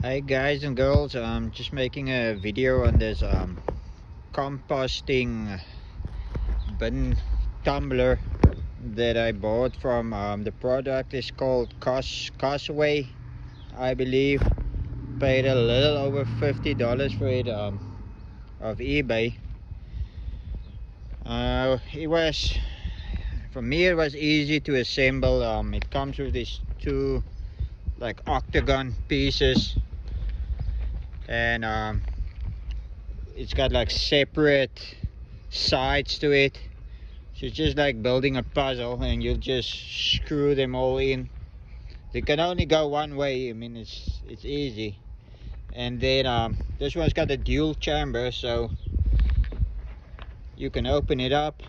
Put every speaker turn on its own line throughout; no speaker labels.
Hi guys and girls, I'm just making a video on this composting bin tumbler that I bought from the product is called CCostway, I believe. Paid a little over $50 for it of eBay. It was, for me it was easy to assemble. It comes with these two like octagon pieces, and it's got like separate sides to it, so it's just like building a puzzle, and you just screw them all in. They can only go one way. I mean, it's easy. And then this one's got a dual chamber, so you can open it up.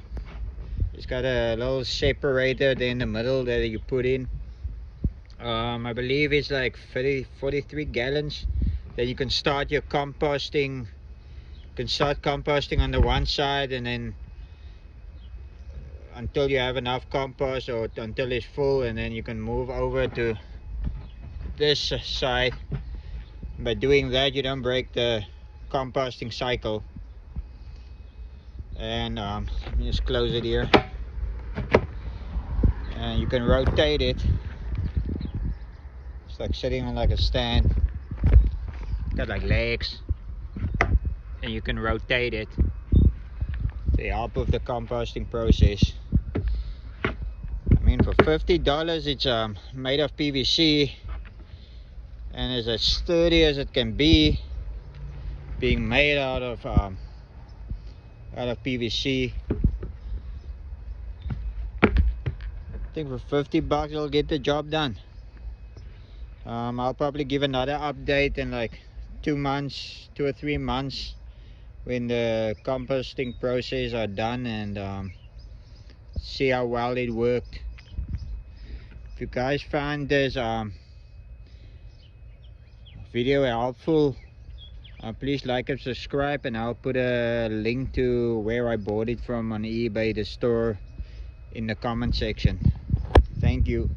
It's got a little separator there in the middle that you put in. I believe it's like 43 gallons that you can start your composting. You can start composting on the one side, and then until you have enough compost, or until it's full, and then you can move over to this side. By doing that, you don't break the composting cycle. And let me just close it here, and you can rotate it. It's like sitting on like a stand. It's got like legs, and you can rotate it to help with the composting process. I mean, for $50, it's made of PVC, and is as sturdy as it can be, being made out of PVC. I think for 50 bucks it'll get the job done. I'll probably give another update in like 2 or 3 months when the composting process are done, and see how well it worked. If you guys found this video helpful, please like and subscribe, and I'll put a link to where I bought it from on eBay, the store, in the comment section. Thank you.